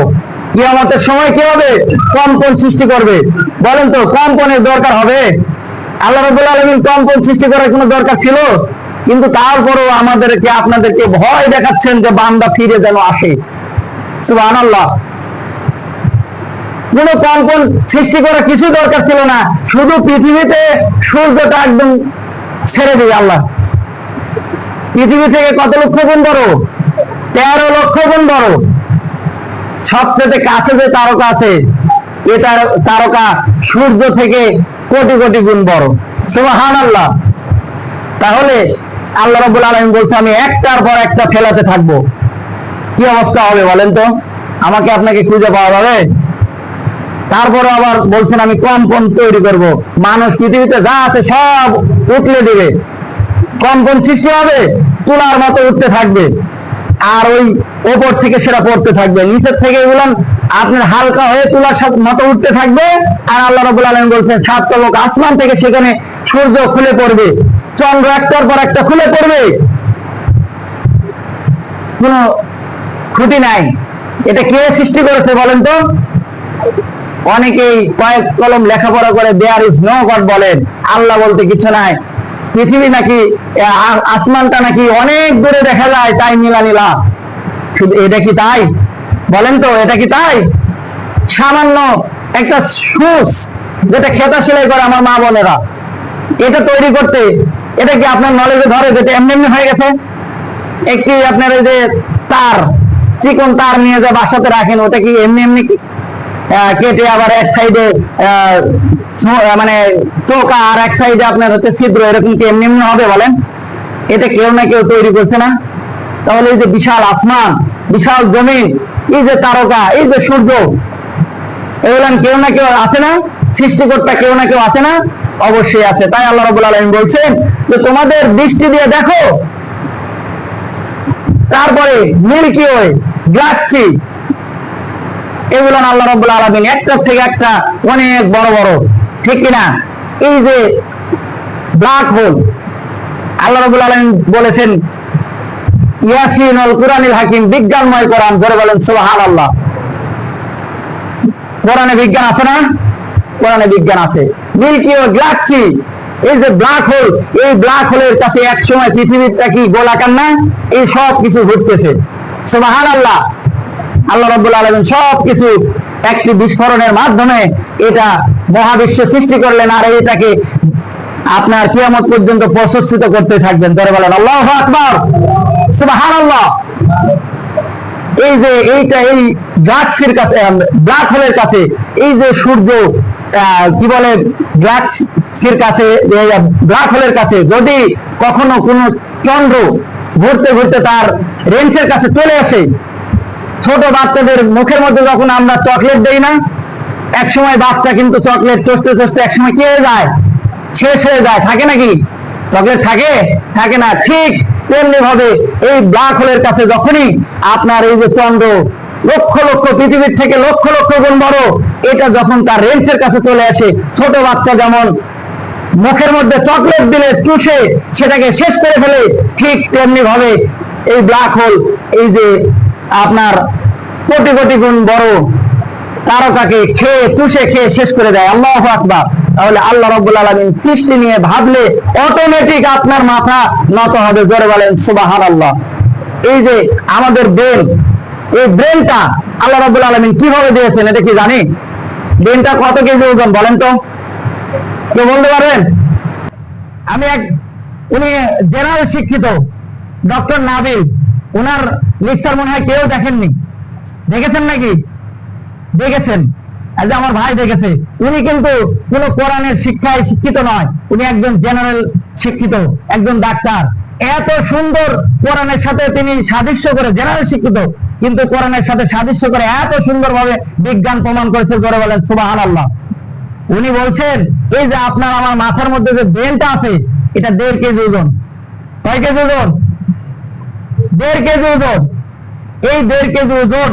কিয়ামতের সময় কি হবে? কম্পন সৃষ্টি করবে। বলেন তো কম্পনের দরকার হবে? আল্লাহ রাব্বুল আলামিন কম্পন সৃষ্টি করার কোনো দরকার ছিল? কিন্তু তারপরেও আমাদেরকে আপনাদেরকে ভয় দেখাচ্ছেন যে বান্দা ফিরে যেন আসে। সুবহানাল্লাহ। কোন কম্পন সৃষ্টি করার কিছু দরকার ছিল না, শুধু পৃথিবীতে সূর্যটা একদম ছেড়ে দিবে আল্লাহ। পৃথিবী থেকে কত লক্ষ গুণ বড়? 13 লক্ষ গুণ বড়। সবচেয়ে কাছে যে তারকা আছে, এ তারকা সূর্য থেকে কোটি কোটি গুণ বড়। সুবহানাল্লাহ। তাহলে আল্লাহ রাব্বুল আলামিন বলছে আমি একটার পর একটা ফেলাতে থাকবো। কি অবস্থা হবে বলেন তো? আমাকে আপনাকে খুঁজে পাওয়া যাবে? তারপরে আবার বলছেন আমি কম্পন তৈরি করব, মানুষ পৃথিবীতে যা আছে সব উঠলে দিবে, কম্পন সৃষ্টি হবে, তুলার মতো উঠতে থাকবে, আর ওই ওপর থেকে সেটা পড়তে থাকবে, নিচের থেকে এগুলো আপনার হালকা হয়ে তুলার মতো উঠতে থাকবে। আর আল্লাহ রাব্বুল আলামিন বলছেন 7 তবক আসমান থেকে সেখানে সূর্য খুলে পড়বে, চন্দ্র একটার পর একটা খুলে পড়বে, কোনো খুঁটি নাই। এটা কে সৃষ্টি করেছে বলেন তো? অনেকেই কয়েক কলম লেখাপড়া করে দেয়ার ইজ নো গড বলেন, আল্লাহ বলতে কিছু নাই। পৃথিবী নাকি, আসমানটা নাকি অনেক দূরে দেখা যায়, তাই নীলা। শুধু এটা কি তাই? বলেন তো এটা কি তাই? সামান্য একটা সুচ যেটা খেতা সেলাই করে আমার মা বোনেরা, এটা তৈরি করতে, এটা কি আপনার নলেজে ধরে যেটা এমনি এমনি হয়ে গেছে? একটি আপনার এই যে তার, চিকন তার নিয়ে যা বাসাতে রাখেন, ওটা কি এমনি এমনি কেটে আবার এক সাইডে মানে চোকা আর এক সাইডে আপনার হচ্ছে ছিদ্র, এরকম কি এমনি এমনি হবে বলেন? এটা কেউ না কেউ তৈরি করছে না? তাহলে এই যে বিশাল আসমান, বিশাল জমিন, এই যে তারকা, এই যে সূর্য, এগুলো কেউ না কেউ আছে না? সৃষ্টিকর্তা কেউ না কেউ আছে না? অবশ্যই আছে। তাই আল্লাহ রাব্বুল আলামিন বলছেন যে তোমাদের দৃষ্টি দিয়ে দেখো। তারপরে মিল্কি ওয়ে, গ্যালাক্সি, এগুলো আল্লাহ রাব্বুল আলামিন একটার থেকে একটা অনেক বড় বড়, ঠিক কিনা? এই যে ব্ল্যাক হোল, আল্লাহ রাব্বুল আলামিন বলেছেন ইয়াসিন ওয়াল কুরআনিল হাকিম, বিজ্ঞানময় কোরআন। জোরে বলেন সুবহানাল্লাহ। কোরআনে বিজ্ঞান আছে না? কোরআনে বিজ্ঞান আছে। মিল্কি ওয়ে, গ্যালাক্সি, এই যে ব্ল্যাক হোল, এই ব্ল্যাক হোলের কাছে এক সময় পৃথিবীটা কি গোলাকার না? এই সব কিছু ঘুরতেছে। সুবহানাল্লাহ। আল্লাহ রাব্বুল আলামিন সবকিছু একটি বিস্ফোরণের মাধ্যমে এটা মহাবিশ্ব সৃষ্টি করলেন, আর এটাকে আপনার কিয়ামত পর্যন্ত প্রশস্তিত করতে থাকবেন। ধরে বলেন আল্লাহু আকবার, সুবহানাল্লাহ। এই যে এইটা এই গ্যালাক্সির কাছে, ব্ল্যাক হোলের কাছে, এই যে সূর্য কি বলে গ্যালাক্সির কাছে, ব্ল্যাক হোলের কাছে যদি কখনো কোনো চন্দ্র ঘুরতে ঘুরতে তার রেঞ্জের কাছে চলে আসে, ছোট বাচ্চাদের মুখের মধ্যে যখন আমরা চকলেট দেই না, এক সময় বাচ্চা কিন্তু চকলেট চষতে চষতে এক সময় কি হয়ে যায়, শেষ হয়ে যায়, থাকে নাকি? চকলেট থাকে? থাকে না। ঠিক তেমনি ভাবে এই ব্ল্যাক হোলের কাছে যখনই আপনার এই যে চন্দ্র লক্ষ লক্ষ পৃথিবীর থেকে লক্ষ লক্ষ গুণ বড়, এটা যখন তার রেঞ্জের কাছে চলে আসে, ছোট বাচ্চা যেমন মুখের মধ্যে চকলেট দিলে চুষে সেটাকে শেষ করে ফেলে, ঠিক তেমনি ভাবে এই ব্ল্যাক হোল এই যে আপনার কোটি কোটি গুণ বড় তারকাকে খেয়ে চুষে খেয়ে শেষ করে দেয়। আল্লাহু আকবার। তাহলে আল্লাহ রাব্বুল আলামিন সৃষ্টি নিয়ে ভাবলে অটোমেটিক আপনার মাথা নত হবে। জোরে বলেন সুবহানাল্লাহ। এই যে আমাদের ব্রেন, এই ব্রেনটা আল্লাহ রাব্বুল আলামিন কিভাবে দিয়েছেন এটা কি জানি? ব্রেনটা কত কেজি ওজন বলেন তো, কেউ বলতে পারবেন? উনি জেনারেল শিক্ষিত ডক্টর নাবিল, ওনার লেকচার মনে হয় কেউ দেখেননি, দেখেছেন নাকি? দেখেছেন? আজ আমার ভাই দেখেছে। উনি কিন্তু কোন কোরআনের শিক্ষায় শিক্ষিত নয়, উনি একজন জেনারেল শিক্ষিত, একজন ডাক্তার। এত সুন্দর কোরআনের সাথে তিনি সাদৃশ্য করে, জেনারেল শিক্ষিত কিন্তু কোরআনের সাথে সাদৃশ্য করে এত সুন্দরভাবে বিজ্ঞান প্রমাণ করেছে। করে বলেন সুবহানাল্লাহ। উনি বলছেন এই যে আপনার আমার মাথার মধ্যে যে ব্রেনটা আছে, এটা 1.5 কেজি ওজন। কয় কেজি ওজন? 1.5 কেজি ওজন। এই 1.5 কেজি ওজন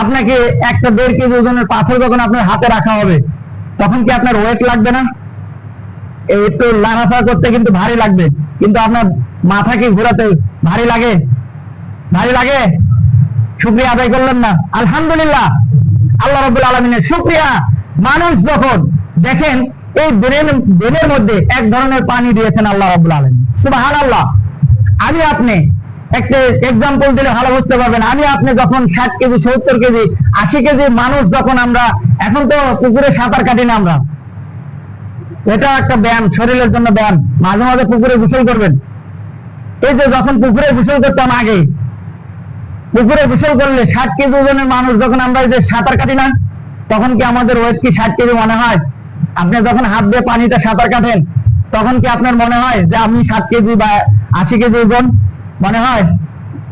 আপনাকে একটা 1.5 কেজি ওজনের পাথর যখন আপনার হাতে রাখা হবে, তখন কি আপনার ওয়েট লাগবে না? একটু লাগাফা করতে কিন্তু ভারী লাগবে, কিন্তু আপনার মাথাকে ঘোরাতে ভারী লাগে? ভারী লাগে? শুকরিয়া আদায় করলেন না? আলহামদুলিল্লাহ, আল্লাহ রাব্বুল আলামিনের শুকরিয়া। মানুষ যখন দেখেন এই ব্রেনের মধ্যে এক ধরনের পানি দিয়েছেন আল্লাহ রাব্বুল আলামিন, সুবহানাল্লাহ। আমি আপনি একটা এক্সাম্পল দিলে ভালো বুঝতে পারবেন। আমি আপনি যখন 60 কেজি 70 কেজি 80 কেজি মানুষ, যখন আমরা এখন তো পুকুরে সাঁতার কাটি না আমরা, এটা একটা ব্যায়াম, শরীরের জন্য ব্যায়াম। মাঝে মাঝে পুকুরে গোসল করবেন। এই যে যখন পুকুরে গোসল করতাম আগে, পুকুরে গোসল করলে 60 কেজি ওজনের মানুষ যখন আমরা এই যে সাঁতার কাটি না, তখন কি আমাদের ওয়েট কি 60 কেজি মনে হয়? আপনি যখন হাত দিয়ে পানিতে সাঁতার কাটেন, তখন কি আপনার মনে হয় যে আমি 60 কেজি বা 80 কেজি ওজন মনে হয়?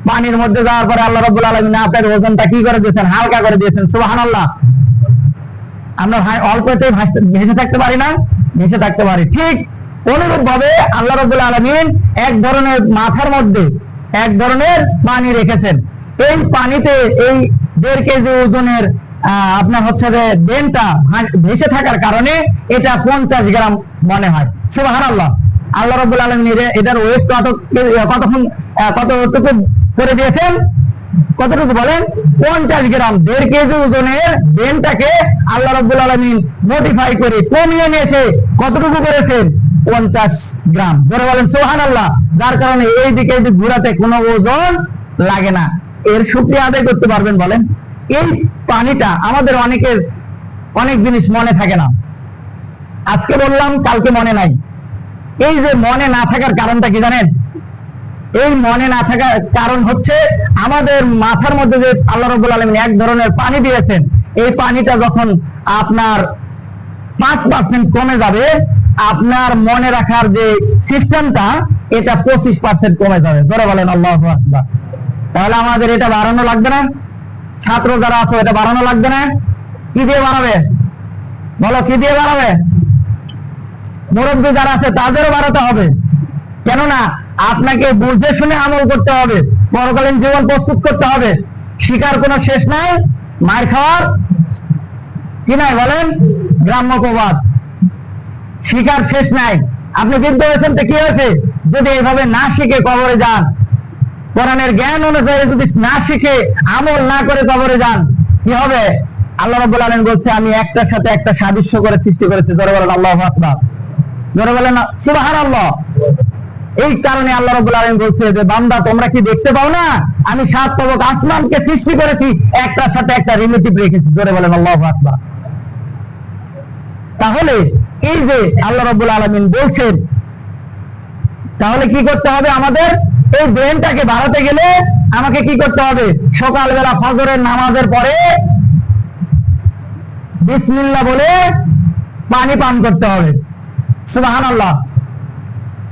পানির মধ্যে যাওয়ার পরে আল্লাহ রাব্বুল আলামিন আপনার ওজনটা কি করে দিয়েছেন? হালকা করে দিয়েছেন। সুবহানাল্লাহ। আমরা অল্পতে ভেসে থাকতে পারি না? ভেসে থাকতে পারি। ঠিক অনুরূপ ভাবে আল্লাহ রাব্বুল আলামিন এক ধরনের মাথার মধ্যে এক ধরনের পানি রেখেছেন। এই পানিতে এই 1.5 কেজি ওজনের আপনার হচ্ছে যে ব্রেনটা ভেসে থাকার কারণে এটা 50 গ্রাম মনে হয়। সুবহানাল্লাহ। আল্লাহ রাব্বুল আলামিন এটার ওয়েট কতক্ষণ কতটুকু করে দিয়েছেন? কতটুকু বলেন? 50 গ্রাম। 1.5 কেজি ওজনের ব্রেনটাকে আল্লাহ রাব্বুল আলামিন মডিফাই করে কমিয়ে নিয়ে এসে কতটুকু করেছেন? 50 গ্রাম। জোরে বলেন সুবহানাল্লাহ। যার কারণে এই দিকে ঘোরাতে কোনো ওজন লাগে না। এর শুকরিয়া আদায় করতে পারবেন বলেন? এই পানিটা আমাদের অনেকের অনেক জিনিস মনে থাকে না, আজকে বললাম কালকে মনে নাই। এই যে মনে না থাকার কারণটা কি জানেন? এই মনে না থাকার কারণ হচ্ছে আমাদের মাথার মধ্যে যে আল্লাহ রাব্বুল আলামিন এক ধরনের পানি দিয়েছেন, এই পানিটা যখন আপনার 5% কমে যাবে, আপনার মনে রাখার যে সিস্টেমটা এটা 25% কমে যাবে। জোরে বলেন আল্লাহু আকবার। তাহলে আমাদের এটা বাড়ানো লাগবে না? ছাত্র যারা আছে এটা বাড়ানো লাগবে না? কি দিয়ে বাড়াবে বলো? কি দিয়ে বাড়াবে? মুরব্বী যারা আছে তাদেরও বাড়াতে হবে। কেননা আপনাকে বুঝে শুনে আমল করতে হবে, পরকালীন জীবন প্রস্তুত করতে হবে। শিকার কোনো শেষ নাই, মার খাওয়ার কি নাই বলেন? গ্রাম্য প্রবাদ, শিকার শেষ নাই। আপনি বৃদ্ধ হয়েছেন তো কি হয়েছে? যদি এইভাবে না শিখে কবরে যান, কোরআনের জ্ঞান অনুযায়ী যদি না শিখে আমল না করে কবরে যান, কি হবে? আল্লাহ রাব্বুল আলামিন বলছে আমি একটার সাথে একটা সাদৃশ্য করে সৃষ্টি করেছি। জোরে বলেন আল্লাহু আকবার। জোরে বলেন সুবহানাল্লাহ। এই কারণে আল্লাহ রাব্বুল আলামিন বলছে যে বান্দা তোমরা কি দেখতে পাও না আমি 7 তবক আসমানকে সৃষ্টি করেছি, একটার সাথে একটা রিলেটিভ রেখেছি। জোরে বলেন আল্লাহু আকবার। তাহলে এই যে আল্লাহ রাব্বুল আলামিন বলছেন, তাহলে কি করতে হবে? আমাদের এই ব্রেনটাকে বাড়াতে গেলে আমাকে কি করতে হবে? সকালবেলা ফজরের নামাজের পরে বিসমিল্লাহ বলে পানি পান করতে হবে। সুবহানাল্লাহ।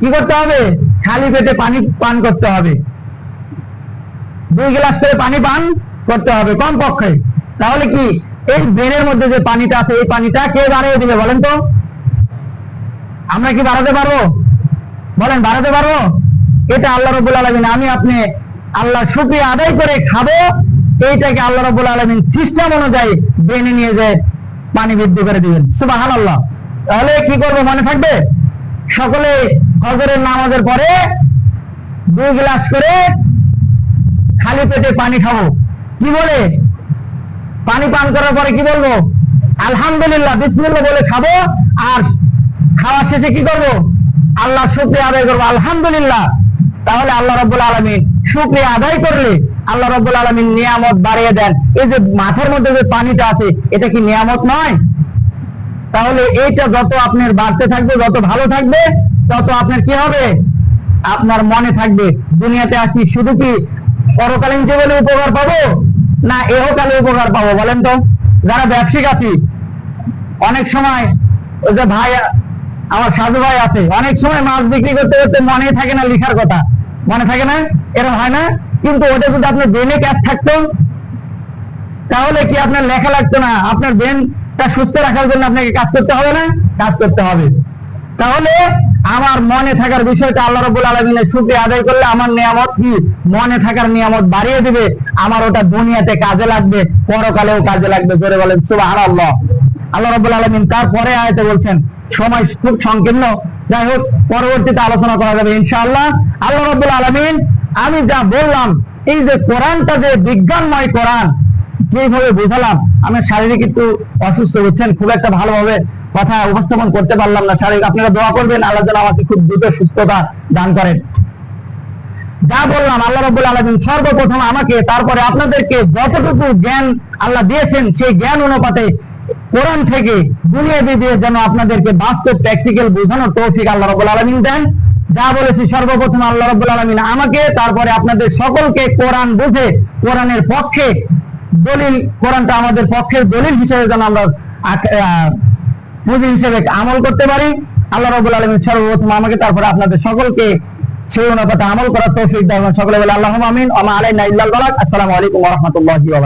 কি করতে হবে? খালি পেটে পানি পান করতে হবে, 2 গ্লাস করে পানি পান করতে হবে কমপক্ষে। তাহলে কি এই ব্রেনের মধ্যে যে পানিটা আছে এই পানিটা কে বাড়িয়ে দিবে বলেন তো? আমরা কি বাড়াতে পারবো? বলেন বাড়াতে পারবো? এটা আল্লাহ রাব্বুল আলামিন, আমি আপনি আল্লাহর শুকরিয়া আদায় করে খাবো, এইটাকে আল্লাহ রাব্বুল আলামিন সিস্টেম অনুযায়ী ব্রেনে নিয়ে যায় পানি বৃদ্ধি করে দিবেন। সুবহানাল্লাহ। তাহলে কি করবো মনে থাকবে? সকলে ফজরের নামাজের পরে 2 গ্লাস করে খালি পেটে পানি খাবো। কি বলে? পানি পান করার পরে কি বলবো? আলহামদুলিল্লাহ, বিসমিল্লাহ বলে খাবো। আর খাওয়ার শেষে কি করবো? আল্লাহ শুকরিয়া আদায় করবো, আলহামদুলিল্লাহ। তাহলে আল্লাহ রাব্বুল আলামিন শুকরিয়া আদায় করলে আল্লাহ রাব্বুল আলামিন নিয়ামত বাড়িয়ে দেন। এই যে মাথার মধ্যে যে পানিটা আছে এটা কি নিয়ামত নয়? তাহলে এইটা যত আপনার বাড়তে থাকবে, যত ভালো থাকবে, তত আপনার কি হবে? আপনার মনে থাকবে দুনিয়াতে আসি শুধু কি পরকালীন জীবনে উপকার পাবো না এহকালে উপকার পাবো বলেন তো? যারা ব্যবসায়িক আছি, অনেক সময় ওই যে ভাই আমার সাধু ভাই আছে, অনেক সময় মাছ বিক্রি করতে করতে মনে থাকে না লিখার কথা, মনে থাকে না, এরকম হয় না? কিন্তু ওটা যদি আপনার ব্রেনে ক্যাচ থাকতো তাহলে কি আপনার লেখা লাগতো না? আপনার ব্রেনটা সুস্থ রাখার জন্য আপনাকে কাজ করতে হবে না? কাজ করতে হবে। তাহলে আমার মনে থাকার বিষয়টা আল্লাহ রাব্বুল আলামিনের শুকরিয়া আদায় করলে আমার নিয়ামত কি? মনে থাকার নিয়ামত বাড়িয়ে দিবে। আমার ওটা দুনিয়াতে কাজে লাগবে, পরকালেও কাজে লাগবে। জোরে বলেন সুবহানাল্লাহ। আল্লাহ রাব্বুল আলামিন তারপরে আয়াতে বলছেন, সময় খুব সংকীর্ণ, যাই হোক পরবর্তীতে আলোচনা করা যাবে ইনশাআল্লাহ। আল্লাহ রাব্বুল আলামিন আমি যা বললাম, এই যে কোরআনটা যে বিজ্ঞানময় কোরআন, যেভাবে বুঝালাম, আমি শারীরিক একটু অসুস্থ, হচ্ছেন, খুব একটা ভালোভাবে কথা উপস্থাপন করতে পারলাম না। শারীরিক আপনারা দোয়া করবেন আল্লাহ যেন আমাকে খুব দ্রুত সুস্থতা দান করেন। যা বললাম আল্লাহ রাব্বুল আলামিন সর্বপ্রথম আমাকে, তারপরে আপনাদেরকে যতটুকু জ্ঞান আল্লাহ দিয়েছেন সেই জ্ঞান অনুপাতে কোরআন থেকে দুনিয়াবি দিয়ে যেন আপনাদেরকে বাস্তব প্র্যাকটিক্যাল বোঝানোর তৌফিক আল্লাহ রাব্বুল আলামিন দেন। যা বলেছি সর্বপ্রথম আল্লাহ রাব্বুল আলামিন আমাকে, তারপরে আপনাদের সকলকে কোরআন বুঝে কোরআনের পক্ষে দলিল, কোরআনটা আমাদের পক্ষের দলিল হিসেবে যেন আমরা পুঁজি হিসেবে আমল করতে পারি। আল্লাহ রাব্বুল আলামিন সর্বপ্রথম আমাকে, তারপরে আপনাদের সকলকে সেই অনুপাতে আমল করার তৌফিক দান। সকলে বলে আল্লাহুম্মা আমিন। ওয়া মা আলাইনা ইল্লাল বালাগ। আসসালামু আলাইকুম ওয়া রাহমাতুল্লাহি ওয়া বারাকাতুহু।